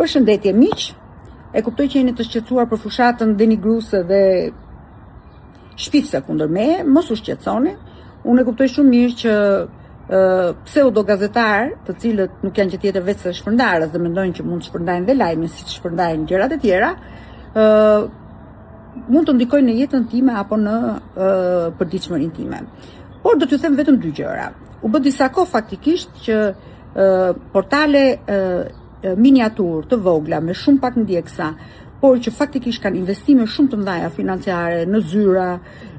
Përshëndetje miq, e kuptoj që jeni të shqetësuar për fushatën denigruese dhe shpifse kundër meje, mos u shqetësoni. Unë e kuptoj shumë mirë që pseudo gazetar, të cilët nuk janë që tjetër veç se shpërndarës dhe mendojnë që mund të shpërndajnë dhe lajme si të shpërndajnë gjërat e tjera, mund të ndikojnë në jetën time apo në përditshmërinë time. Por do t'ju them vetëm dy gjëra. U bë disa kohë faktikisht që portale miniatur të vogla me shumë pak ndjekësa, por që faktikisht kanë investime shumë të mëdha financiare në zyra,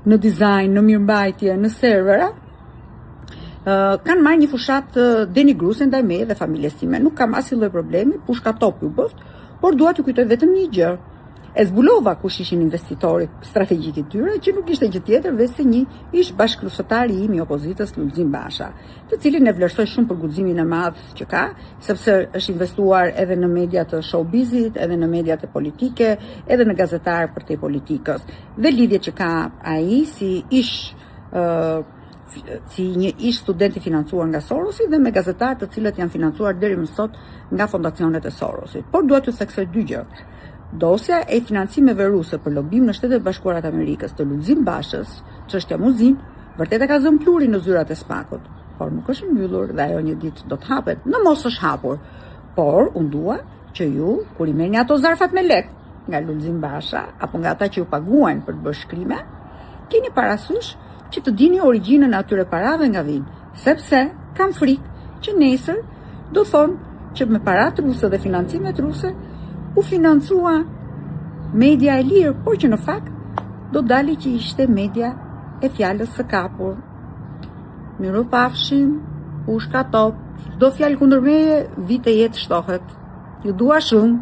në dizajn, në mirëmbajtje, në servera, kanë marrë një fushat denigruese ndaj meje dhe familjes time. Nuk kam asnjë lloj problemi, pushka top ju bëft, por dua t'ju kujtoj vetëm një gjë. E zbulova kush ishin investitorit strategjik të tyre, që nuk ishte gjë tjetër veç se një ish bashkëluftëtari im i opozitës, Lulzim Basha, të cilin e vlerësoj shumë për guximin e madh që ka, sepse është investuar edhe në mediat të showbizit, edhe në mediat e politike, edhe në gazetar për te politikës. Dhe lidhjet që ka ai si një ish student i financuar nga Sorosi dhe me gazetarë të cilët janë financuar deri më sot nga fondacionet e Sorosit. Por dua t'ju theksoj dy gjë. Dosja e financimeve ruse për lobim në Shtetet Bashkuara të Amerikës të Lulzim Bashës, çështja Muzin, vërtet e ka zënë plurin në zyrat e SPAK-ut, por nuk është mbyllur dhe ajo një ditë do të hapet. Në mos është hapur. Por unë dua që ju, kur i merrni ato zarfat me lek nga Lulzim Basha apo nga ata që ju paguajnë për të bërë shkrime, keni parasysh që të dini origjinën e atyre parave nga vijnë, sepse kam frikë që nesër do thonë që me paratë ruse dhe financimet ruse u financua media e lirë, por që në fakt do dali që ishte media e fjalës së kapur. Miropafshim, pushka top, çdo fjalë kundër meje, vite jetë shtohet. Ju dua shumë.